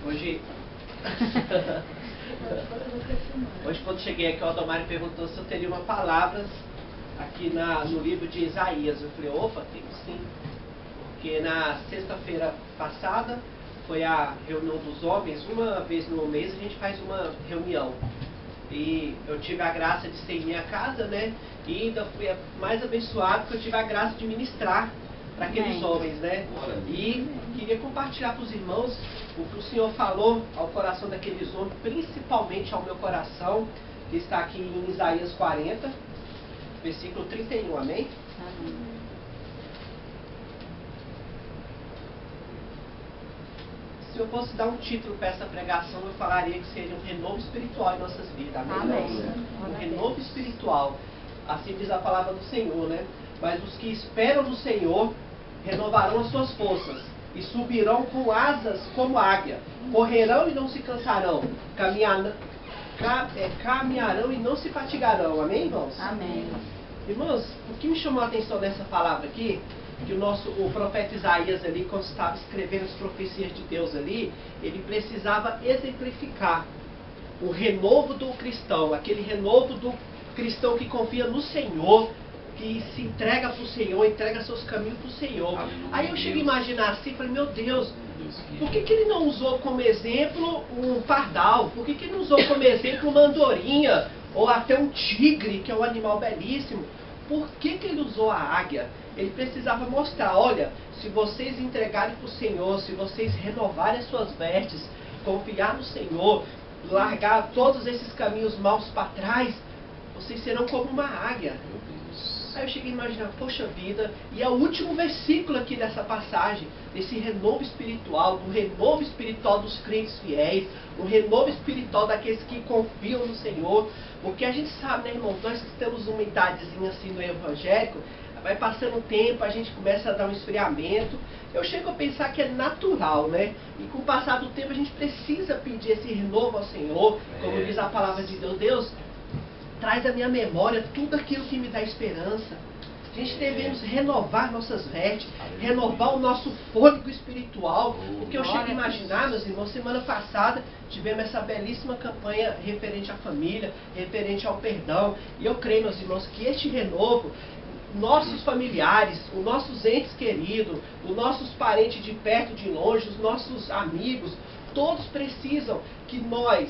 Hoje, quando cheguei aqui, o Aldomar perguntou se eu teria uma palavra aqui no livro de Isaías. Eu falei, opa, tenho sim. Porque na sexta-feira passada foi a reunião dos homens. Uma vez no mês a gente faz uma reunião. E eu tive a graça de ser em minha casa, né? E ainda fui mais abençoado porque eu tive a graça de ministrar para aqueles homens, né? E queria compartilhar para os irmãos o que o Senhor falou ao coração daqueles homens, principalmente ao meu coração, que está aqui em Isaías 40, versículo 31, amém? Amém. Se eu fosse dar um título para essa pregação, eu falaria que seria um renovo espiritual em nossas vidas, amém? Um renovo espiritual, assim diz a palavra do Senhor, né? Mas os que esperam no Senhor renovarão as suas forças e subirão com asas como águia, correrão e não se cansarão, caminharão e não se fatigarão, amém, irmãos? Amém. Irmãos, o que me chamou a atenção nessa palavra aqui, que o profeta Isaías ali, quando estava escrevendo as profecias de Deus ali, ele precisava exemplificar o renovo do cristão, aquele renovo do cristão que confia no Senhor, que se entrega para o Senhor, entrega seus caminhos para o Senhor. Aí eu chego a imaginar assim, falei, meu Deus, por que ele não usou como exemplo um pardal? Por que ele não usou como exemplo uma andorinha? Ou até um tigre, que é um animal belíssimo? Por que ele usou a águia? Ele precisava mostrar, olha, se vocês entregarem para o Senhor, se vocês renovarem as suas vestes, confiar no Senhor, largar todos esses caminhos maus para trás, vocês serão como uma águia. Aí eu cheguei a imaginar, poxa vida, e é o último versículo aqui dessa passagem, desse renovo espiritual, do renovo espiritual dos crentes fiéis, o renovo espiritual daqueles que confiam no Senhor, porque a gente sabe, né, irmão, nós que temos uma idadezinha assim no evangélico, vai passando o tempo, a gente começa a dar um esfriamento, eu chego a pensar que é natural, né, e com o passar do tempo a gente precisa pedir esse renovo ao Senhor, como diz a palavra de Deus, Deus, traz à minha memória tudo aquilo que me dá esperança. A gente devemos renovar nossas vestes, renovar o nosso fôlego espiritual, porque eu chego a imaginar, meus irmãos, semana passada tivemos essa belíssima campanha referente à família, referente ao perdão, e eu creio, meus irmãos, que este renovo, nossos familiares, os nossos entes queridos, os nossos parentes de perto, de longe, os nossos amigos, todos precisam que nós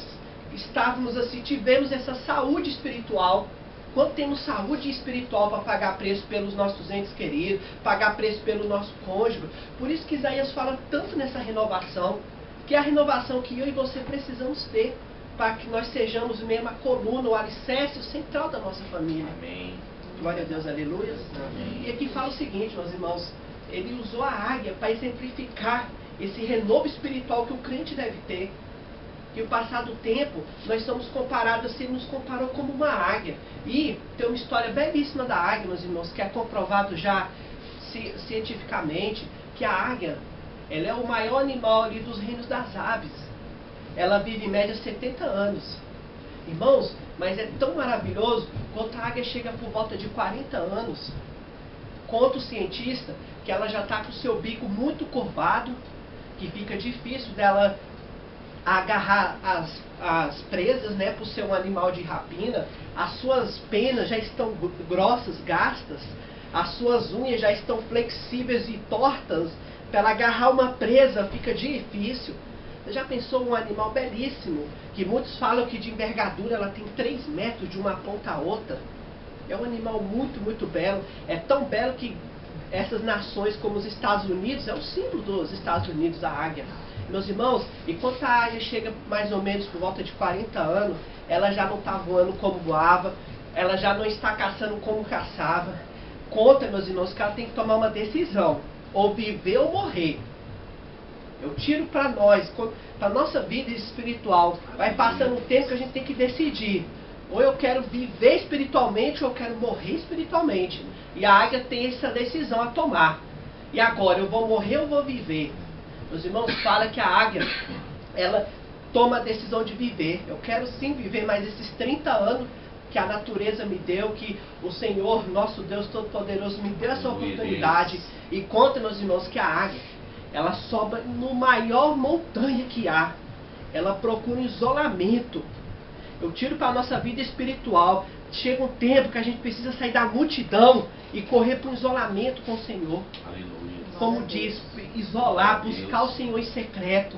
estávamos assim, tivemos essa saúde espiritual. Quando temos saúde espiritual para pagar preço pelos nossos entes queridos, pagar preço pelo nosso cônjuge, por isso que Isaías fala tanto nessa renovação, que é a renovação que eu e você precisamos ter, para que nós sejamos mesmo a coluna, o alicerce, o central da nossa família. Amém. Glória a Deus, aleluia. Amém. E aqui fala o seguinte, meus irmãos, ele usou a águia para exemplificar esse renovo espiritual que o crente deve ter. Que o passar do tempo, nós somos comparados, assim, nos comparou como uma águia. E tem uma história belíssima da águia, meus irmãos, que é comprovado já cientificamente, que a águia, ela é o maior animal ali dos reinos das aves. Ela vive em média 70 anos. Irmãos, mas é tão maravilhoso, quanto a águia chega por volta de 40 anos, conta o cientista que ela já está com o seu bico muito curvado, que fica difícil dela agarrar as presas, né, por ser um animal de rapina. As suas penas já estão grossas, gastas, as suas unhas já estão flexíveis e tortas, para ela agarrar uma presa fica difícil. Você já pensou um animal belíssimo, que muitos falam que de envergadura ela tem 3 metros de uma ponta a outra? É um animal muito, muito belo, é tão belo que essas nações como os Estados Unidos, é o símbolo dos Estados Unidos, a águia. Meus irmãos, enquanto a águia chega mais ou menos por volta de 40 anos, ela já não está voando como voava, ela já não está caçando como caçava. Conta, meus irmãos, que ela tem que tomar uma decisão, ou viver ou morrer. Eu tiro para nós, para a nossa vida espiritual, vai passando o tempo que a gente tem que decidir. Ou eu quero viver espiritualmente, ou eu quero morrer espiritualmente. E a águia tem essa decisão a tomar. E agora, eu vou morrer ou vou viver? Meus irmãos, fala que a águia, ela toma a decisão de viver. Eu quero sim viver mais esses 30 anos que a natureza me deu, que o Senhor, nosso Deus Todo-Poderoso, me deu essa oportunidade. E conta, meus irmãos, que a águia, ela sobe no maior montanha que há. ela procura um isolamento. Eu tiro para a nossa vida espiritual. Chega um tempo que a gente precisa sair da multidão e correr para um isolamento com o Senhor. Aleluia. Como diz, isolar, buscar o Senhor em secreto.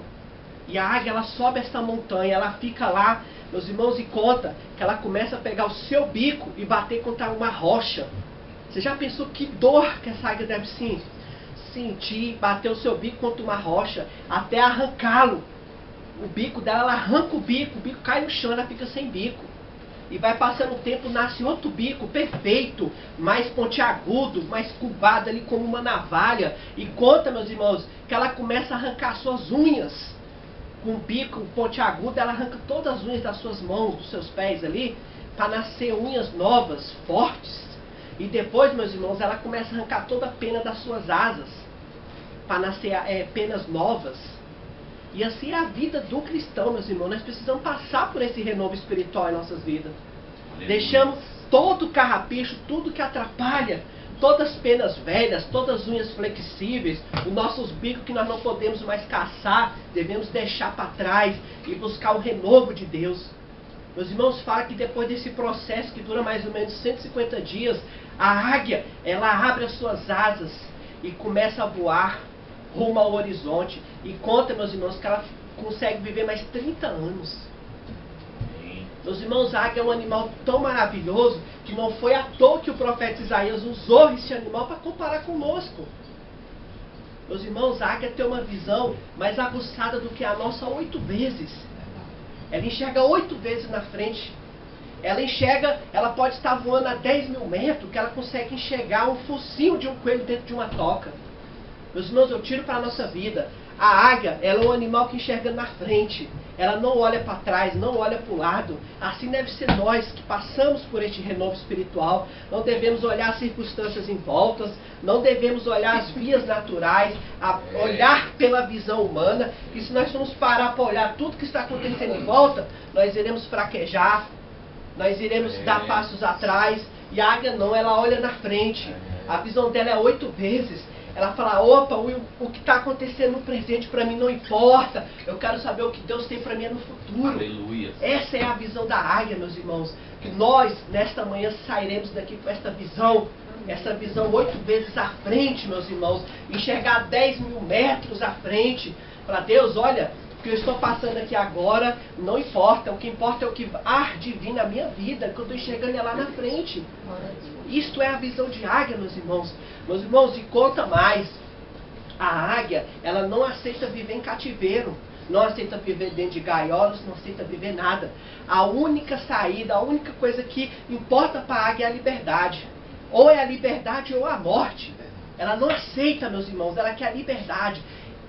E a águia, ela sobe essa montanha, ela fica lá, meus irmãos, e conta que ela começa a pegar o seu bico e bater contra uma rocha. Você já pensou que dor que essa águia deve sentir, bater o seu bico contra uma rocha, até arrancá-lo? O bico dela, ela arranca o bico cai no chão, ela fica sem bico. E vai passando o tempo, nasce outro bico perfeito, mais pontiagudo, mais curvado ali como uma navalha. E conta, meus irmãos, que ela começa a arrancar suas unhas. Com o bico pontiagudo, ela arranca todas as unhas das suas mãos, dos seus pés ali, para nascer unhas novas, fortes. E depois, meus irmãos, ela começa a arrancar toda a pena das suas asas, para nascer penas novas. E assim é a vida do cristão, meus irmãos. Nós precisamos passar por esse renovo espiritual em nossas vidas. Aleluia. Deixamos todo o carrapicho, tudo que atrapalha, todas as penas velhas, todas as unhas flexíveis, os nossos bicos que nós não podemos mais caçar, devemos deixar para trás e buscar o renovo de Deus. Meus irmãos, fala que depois desse processo que dura mais ou menos 150 dias, a águia, ela abre as suas asas e começa a voar rumo ao horizonte. E conta, meus irmãos, que ela consegue viver mais 30 anos. Meus irmãos, a águia é um animal tão maravilhoso que não foi à toa que o profeta Isaías usou esse animal para comparar conosco. Meus irmãos, a águia tem uma visão mais aguçada do que a nossa 8 vezes. Ela enxerga 8 vezes na frente. Ela enxerga, ela pode estar voando a 10 mil metros, que ela consegue enxergar um focinho de um coelho dentro de uma toca. Meus irmãos, eu tiro para a nossa vida. A águia, ela é um animal que enxerga na frente. Ela não olha para trás, não olha para o lado. Assim deve ser nós que passamos por este renovo espiritual. Não devemos olhar as circunstâncias em voltas, não devemos olhar as vias naturais, olhar pela visão humana. E se nós formos parar para olhar tudo que está acontecendo em volta, nós iremos fraquejar, nós iremos dar passos atrás. E a águia não, ela olha na frente. A visão dela é 8 vezes. Ela fala, opa, o que está acontecendo no presente para mim não importa. Eu quero saber o que Deus tem para mim no futuro. Aleluia. Essa é a visão da águia, meus irmãos. Que nós, nesta manhã, sairemos daqui com esta visão. Essa visão 8 vezes à frente, meus irmãos. Enxergar 10 mil metros à frente. Falar, Deus, olha, o que eu estou passando aqui agora não importa. O que importa é o que há de vir na minha vida, que eu estou enxergando é lá na frente. Isto é a visão de águia, meus irmãos. Meus irmãos, e conta mais. A águia, ela não aceita viver em cativeiro. Não aceita viver dentro de gaiolas, não aceita viver nada. A única saída, a única coisa que importa para a águia é a liberdade. Ou é a liberdade ou a morte. Ela não aceita, meus irmãos, ela quer a liberdade.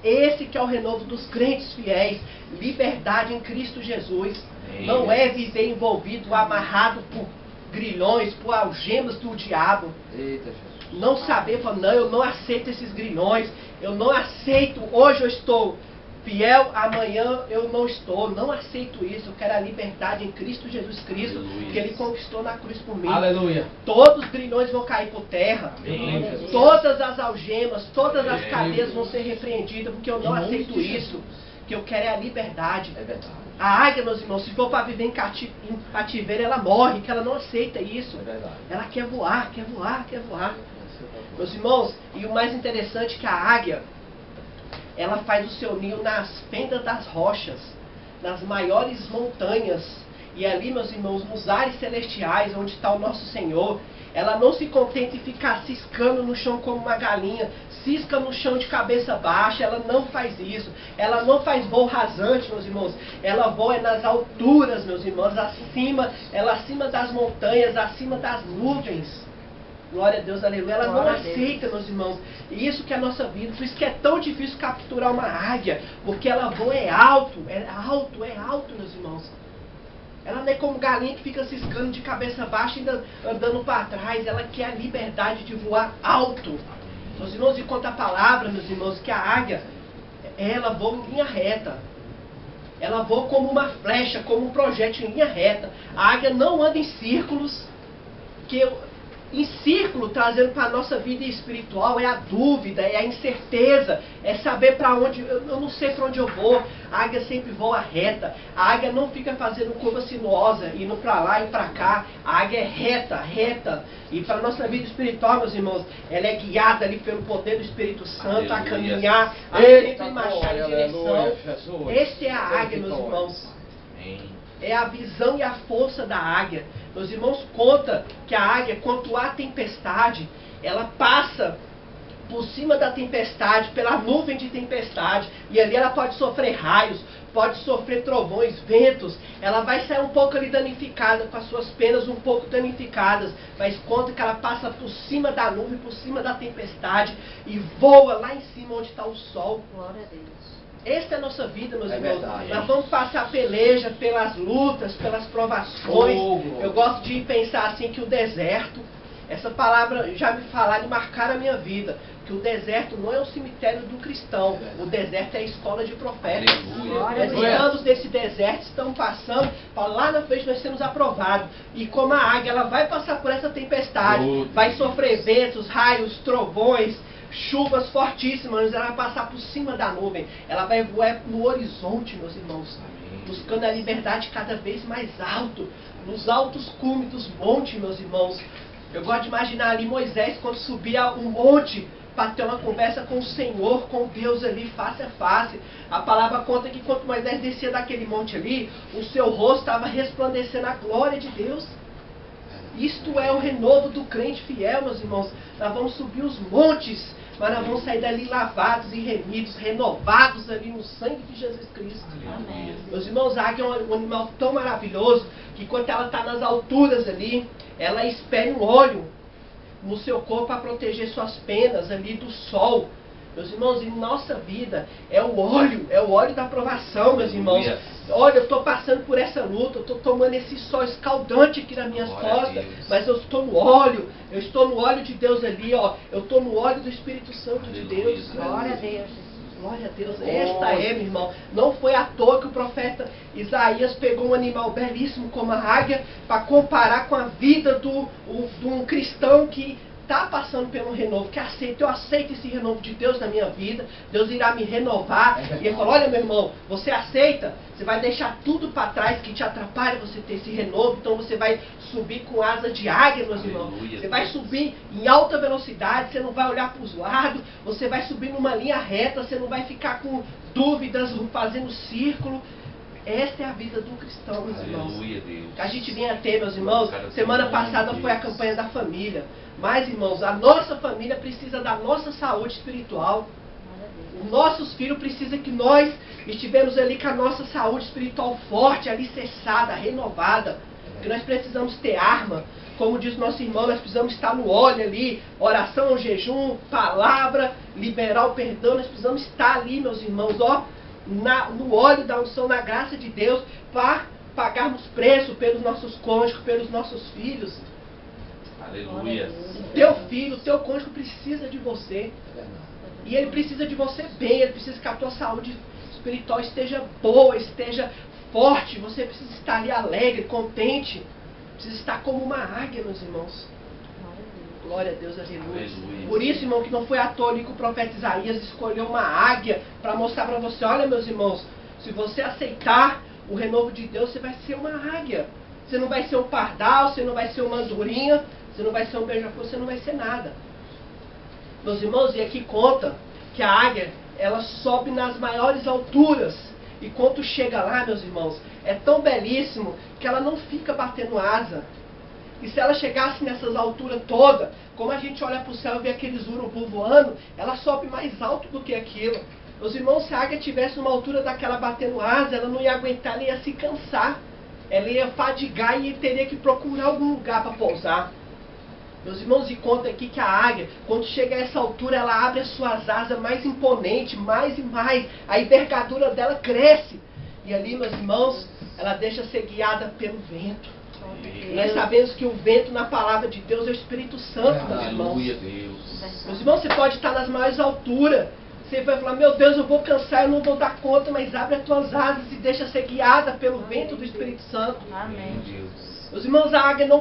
Esse que é o renovo dos crentes fiéis. Liberdade em Cristo Jesus. Não é viver envolvido, amarrado por grilhões, por algemas do diabo. Eita, Jesus. Não saber, falar, não, eu não aceito esses grilhões. Eu não aceito, hoje eu estou fiel, amanhã eu não estou. Não aceito isso. Eu quero a liberdade em Cristo Jesus Cristo, que Ele conquistou na cruz por mim. Aleluia. Todos os grilhões vão cair por terra. Amém. Todas as algemas, todas as cadeias vão ser repreendidas, porque eu não aceito isso. O que eu quero é a liberdade. É verdade. A águia, meus irmãos, se for para viver em cativeiro, ela morre, que ela não aceita isso. É verdade. Ela quer voar, quer voar, quer voar. Meus irmãos, e o mais interessante é que a águia, ela faz o seu ninho nas fendas das rochas, nas maiores montanhas. E ali, meus irmãos, nos ares celestiais, onde está o nosso Senhor, ela não se contenta em ficar ciscando no chão como uma galinha, cisca no chão de cabeça baixa. Ela não faz isso. Ela não faz voo rasante, meus irmãos. Ela voa nas alturas, meus irmãos, acima das montanhas, acima das nuvens. Glória a Deus, aleluia. Ela não aceita, meus irmãos. E isso que é a nossa vida. Por isso que é tão difícil capturar uma águia. Porque ela voa alto, meus irmãos. Ela não é como galinha que fica ciscando de cabeça baixa e ainda andando para trás. Ela quer a liberdade de voar alto. Meus irmãos, e conta a palavra, meus irmãos, que a águia, ela voa em linha reta. Ela voa como uma flecha, como um projétil em linha reta. A águia não anda em círculos, que em círculo, trazendo para a nossa vida espiritual, é a dúvida, é a incerteza, é saber para onde, eu não sei para onde eu vou. A águia sempre voa reta, a águia não fica fazendo curva sinuosa, indo para lá e para cá, a águia é reta, reta. E para a nossa vida espiritual, meus irmãos, ela é guiada ali pelo poder do Espírito Santo, aleluia, a caminhar, a sempre marchar em direção. Esta é a águia, meus irmãos. É a visão e a força da águia. Meus irmãos, conta que a águia, quando há tempestade, ela passa por cima da tempestade, pela nuvem de tempestade, e ali ela pode sofrer raios, pode sofrer trovões, ventos. Ela vai sair um pouco ali danificada, com as suas penas um pouco danificadas, mas conta que ela passa por cima da nuvem, por cima da tempestade, e voa lá em cima onde está o sol. Glória a Deus. Esta é a nossa vida, meus irmãos. Verdade. Nós vamos passar peleja pelas lutas, pelas provações. Eu gosto de pensar assim que o deserto, essa palavra já me falaram e marcaram a minha vida, que o deserto não é o cemitério do cristão, o deserto é a escola de profetas. Nós estamos nesse deserto, estamos passando, para lá na frente nós sermos aprovados. E como a águia, ela vai passar por essa tempestade, vai sofrer ventos, raios, trovões, chuvas fortíssimas, ela vai passar por cima da nuvem, ela vai voar no horizonte, meus irmãos, buscando a liberdade cada vez mais alto, nos altos cumes dos montes, meus irmãos. Eu gosto de imaginar ali Moisés quando subia um monte para ter uma conversa com o Senhor, com Deus ali face a face. A palavra conta que quando Moisés descia daquele monte ali, o seu rosto estava resplandecendo a glória de Deus. Isto é o renovo do crente fiel, meus irmãos. Nós vamos subir os montes, mas nós vamos sair dali lavados e remidos, renovados ali no sangue de Jesus Cristo. Amém. Meus irmãos, a águia é um animal tão maravilhoso que quando ela está nas alturas ali, ela espere um óleo no seu corpo para proteger suas penas ali do sol. Meus irmãos, em nossa vida é o óleo da aprovação, meus irmãos. Olha, eu estou passando por essa luta, eu estou tomando esse sol escaldante aqui nas minhas costas, mas eu estou no óleo de Deus ali, ó. Eu estou no óleo do Espírito Santo de Deus. Glória a Deus. Glória a Deus. Esta é, meu irmão. Não foi à toa que o profeta Isaías pegou um animal belíssimo como a águia para comparar com a vida de um cristão que está passando pelo renovo, que aceita, eu aceito esse renovo de Deus na minha vida, Deus irá me renovar. E ele falou, olha meu irmão, você aceita, você vai deixar tudo para trás que te atrapalha você ter esse renovo, então você vai subir com asa de águia, meus irmãos. Você vai subir em alta velocidade, você não vai olhar para os lados, você vai subir numa linha reta, você não vai ficar com dúvidas, fazendo círculo. Esta é a vida do cristão, meus irmãos. Que a gente vinha ter, meus irmãos. Semana passada foi a campanha da família. Mas, irmãos, a nossa família precisa da nossa saúde espiritual. Os nossos filhos precisam que nós estivemos ali com a nossa saúde espiritual forte, alicerçada, renovada. Que nós precisamos ter arma. Como diz nosso irmão, nós precisamos estar no óleo ali. Oração, jejum, palavra, liberar o perdão. Nós precisamos estar ali, meus irmãos, ó. No óleo da unção, na graça de Deus, para pagarmos preço pelos nossos cônjuges, pelos nossos filhos. Aleluia. O teu filho, o teu cônjuge precisa de você. E ele precisa de você bem, ele precisa que a tua saúde espiritual esteja boa, esteja forte. Você precisa estar ali alegre, contente. Precisa estar como uma águia, meus irmãos. Glória a Deus, aleluia. Por isso, irmão, que não foi à toa que o profeta Isaías escolheu uma águia para mostrar para você, olha, meus irmãos, se você aceitar o renovo de Deus, você vai ser uma águia. Você não vai ser um pardal, você não vai ser uma andorinha, você não vai ser um beija-flor, você não vai ser nada. Meus irmãos, e aqui conta que a águia, ela sobe nas maiores alturas. E quando chega lá, meus irmãos, é tão belíssimo que ela não fica batendo asa. E se ela chegasse nessas alturas todas, como a gente olha para o céu e vê aqueles urubu voando, ela sobe mais alto do que aquilo. Meus irmãos, se a águia tivesse uma altura daquela batendo asa, ela não ia aguentar, ela ia se cansar. Ela ia fadigar e teria que procurar algum lugar para pousar. Meus irmãos, e conta aqui que a águia, quando chega a essa altura, ela abre as suas asas mais imponente, mais e mais. A envergadura dela cresce. E ali, meus irmãos, ela deixa ser guiada pelo vento. Nós sabemos que o vento na palavra de Deus é o Espírito Santo, meus irmãos. Meus irmãos, você pode estar nas maiores alturas. Você vai falar, meu Deus, eu vou cansar, eu não vou dar conta, mas abre as tuas asas e deixa ser guiada pelo vento do Espírito Santo. Amém. Meus irmãos, a águia não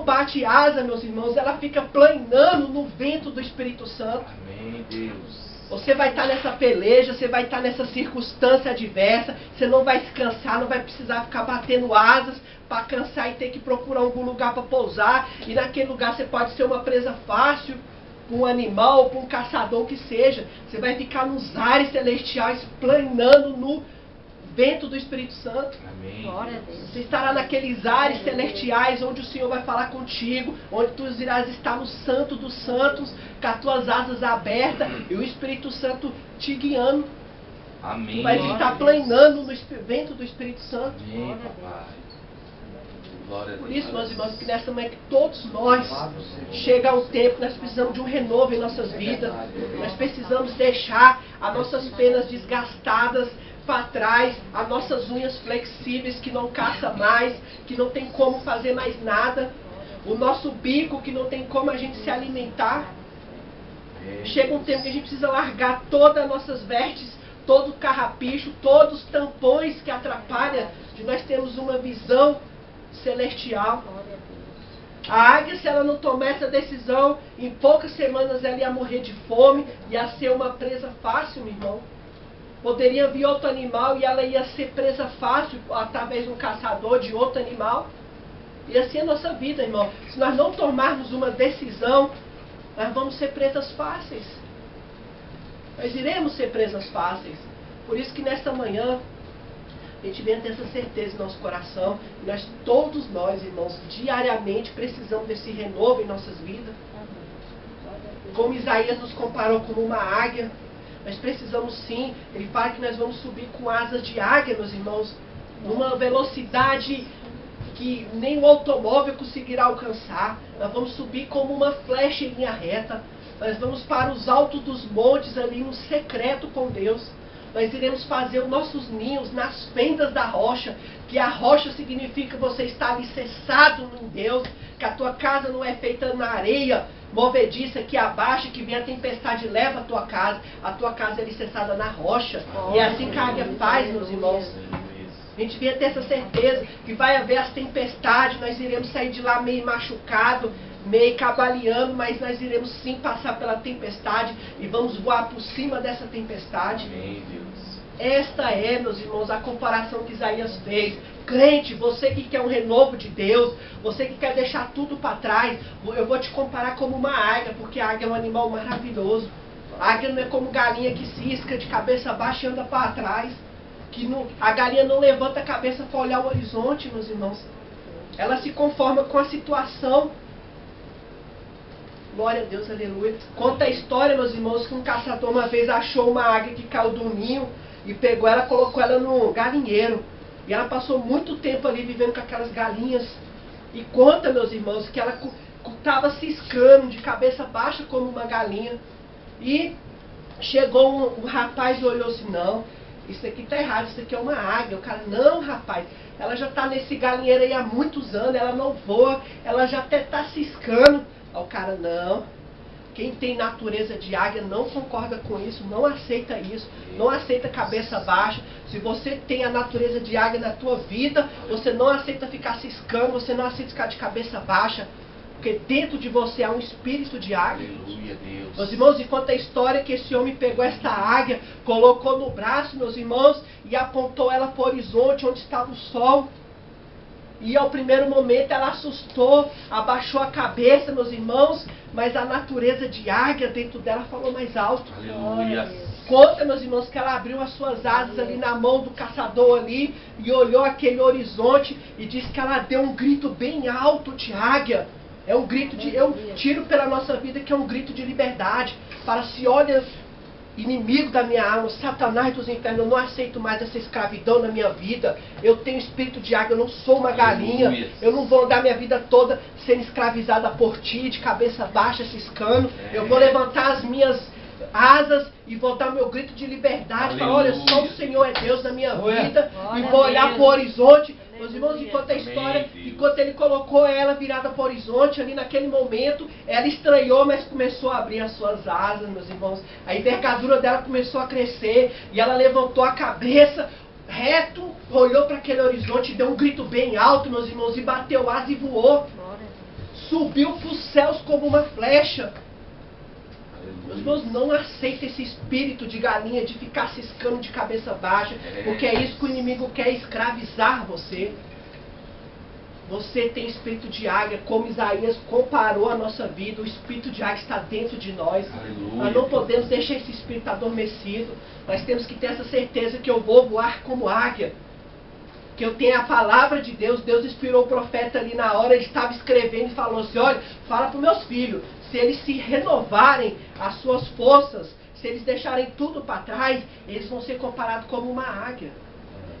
bate asa, meus irmãos, ela fica planando no vento do Espírito Santo. Amém, Deus. Você vai estar nessa peleja, você vai estar nessa circunstância adversa, você não vai se cansar, não vai precisar ficar batendo asas para cansar e ter que procurar algum lugar para pousar. E naquele lugar você pode ser uma presa fácil para um animal, para um caçador que seja. Você vai ficar nos ares celestiais, planando no vento do Espírito Santo. Amém. Glória a Deus. Você estará naqueles ares celestiais onde o Senhor vai falar contigo, onde tu irás estar no Santo dos Santos, com as tuas asas abertas e o Espírito Santo te guiando. Amém. Tu vai estar planando no vento do Espírito Santo. Amém, papai. Glória a Deus. Por isso, meus irmãos, que nessa manhã que todos nós, chega um tempo, nós precisamos de um renovo em nossas vidas. Nós precisamos deixar as nossas penas desgastadas para trás, as nossas unhas flexíveis que não caça mais, que não tem como fazer mais nada, o nosso bico que não tem como a gente se alimentar. Chega um tempo que a gente precisa largar todas as nossas vestes, todo o carrapicho, todos os tampões que atrapalham de nós termos uma visão celestial. A águia, se ela não tomar essa decisão, em poucas semanas ela ia morrer de fome, ia ser uma presa fácil, meu irmão. Poderia vir outro animal e ela ia ser presa fácil através de um caçador de outro animal. E assim é a nossa vida, irmão. Se nós não tomarmos uma decisão, nós vamos ser presas fáceis. Nós iremos ser presas fáceis. Por isso que nesta manhã, a gente venha ter essa certeza em nosso coração. E todos nós, irmãos, diariamente precisamos desse renovo em nossas vidas. Como Isaías nos comparou como uma águia. Nós precisamos sim, ele fala que nós vamos subir com asas de águia, meus irmãos, numa velocidade que nem o automóvel conseguirá alcançar. Nós vamos subir como uma flecha em linha reta. Nós vamos para os altos dos montes ali, no secreto com Deus. Nós iremos fazer os nossos ninhos nas fendas da rocha, que a rocha significa você estar alicerçado em Deus, que a tua casa não é feita na areia movediça que abaixa, que vem a tempestade e leva a tua casa é alicerçada na rocha. E é assim que a águia faz, meus irmãos. A gente devia ter essa certeza que vai haver as tempestades, nós iremos sair de lá meio machucado, meio cabaleando, mas nós iremos sim passar pela tempestade e vamos voar por cima dessa tempestade. Amém, Deus. Esta é, meus irmãos, a comparação que Isaías fez. Crente, você que quer um renovo de Deus, você que quer deixar tudo para trás, eu vou te comparar como uma águia, porque a águia é um animal maravilhoso. A águia não é como galinha que cisca de cabeça baixa e anda para trás. A galinha não levanta a cabeça para olhar o horizonte, meus irmãos. Ela se conforma com a situação. Glória a Deus, aleluia. Conta a história, meus irmãos, que um caçador uma vez achou uma águia que caiu do ninho e pegou ela, colocou ela no galinheiro. E ela passou muito tempo ali vivendo com aquelas galinhas. E conta, meus irmãos, que ela estava ciscando de cabeça baixa como uma galinha. E chegou um rapaz e olhou assim, não, isso aqui está errado, isso aqui é uma águia. O cara, não, rapaz, ela já está nesse galinheiro aí há muitos anos, ela não voa, ela já até está ciscando. Aí o cara, não, quem tem natureza de águia não concorda com isso, não aceita isso, não aceita cabeça baixa. Se você tem a natureza de águia na tua vida, você não aceita ficar ciscando, você não aceita ficar de cabeça baixa, porque dentro de você há um espírito de águia. Aleluia, Deus. Meus irmãos, e conta a história que esse homem pegou esta águia, colocou no braço, meus irmãos, e apontou ela para o horizonte onde estava o sol. E ao primeiro momento ela assustou, abaixou a cabeça, meus irmãos, mas a natureza de águia dentro dela falou mais alto. Aleluia. Conta, meus irmãos, que ela abriu as suas asas ali na mão do caçador ali e olhou aquele horizonte e disse que ela deu um grito bem alto de águia. É um grito de, eu tiro pela nossa vida que é um grito de liberdade. Para se olha, inimigo da minha alma, Satanás dos infernos, eu não aceito mais essa escravidão na minha vida. Eu tenho espírito de águia, eu não sou uma galinha. Eu não vou andar minha vida toda sendo escravizada por ti, de cabeça baixa, ciscando. Eu vou levantar as minhas asas e vou dar meu grito de liberdade. Falar, olha, só o Senhor é Deus na minha vida. E vou olhar para o horizonte. Meus irmãos, enquanto a história, enquanto ele colocou ela virada para o horizonte, ali naquele momento, ela estranhou, mas começou a abrir as suas asas, meus irmãos. A envergadura dela começou a crescer, e ela levantou a cabeça, reto, olhou para aquele horizonte, deu um grito bem alto, meus irmãos, e bateu asa e voou. Subiu para os céus como uma flecha. Meus irmãos, não aceita esse espírito de galinha, de ficar ciscando de cabeça baixa, porque é isso que o inimigo quer, escravizar você. Você tem espírito de águia, como Isaías comparou a nossa vida. O espírito de águia está dentro de nós. Aleluia. Nós não podemos deixar esse espírito adormecido. Nós temos que ter essa certeza que eu vou voar como águia. Que eu tenho a palavra de Deus. Deus inspirou o profeta ali na hora. Ele estava escrevendo e falou assim: olha, fala para os meus filhos. Se eles se renovarem as suas forças, se eles deixarem tudo para trás, eles vão ser comparados como uma águia.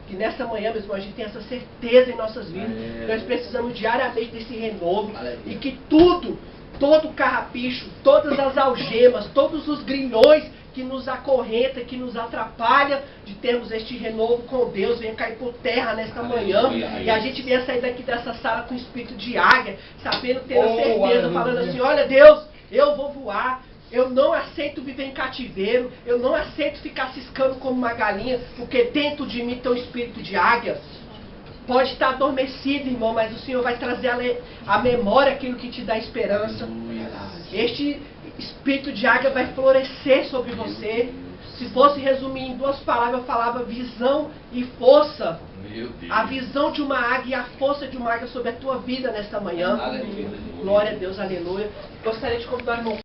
Que nessa manhã, meus irmãos, a gente tem essa certeza em nossas vidas. Nós precisamos diariamente desse renovo. E que tudo, todo carrapicho, todas as algemas, todos os grilhões que nos acorrenta, que nos atrapalha de termos este renovo com Deus, venha cair por terra nesta manhã. E a gente venha sair daqui dessa sala com espírito de águia, sabendo, ter a certeza, falando assim: olha Deus, eu vou voar. Eu não aceito viver em cativeiro. Eu não aceito ficar ciscando como uma galinha, porque dentro de mim tem um espírito de águia. Pode estar adormecido, irmão, mas o Senhor vai trazer a memória aquilo que te dá esperança. Este espírito de águia vai florescer sobre você. Se fosse resumir em 2 palavras, eu falava visão e força. A visão de uma águia e a força de uma águia sobre a tua vida nesta manhã. Glória a Deus, aleluia. Gostaria de convidar o irmão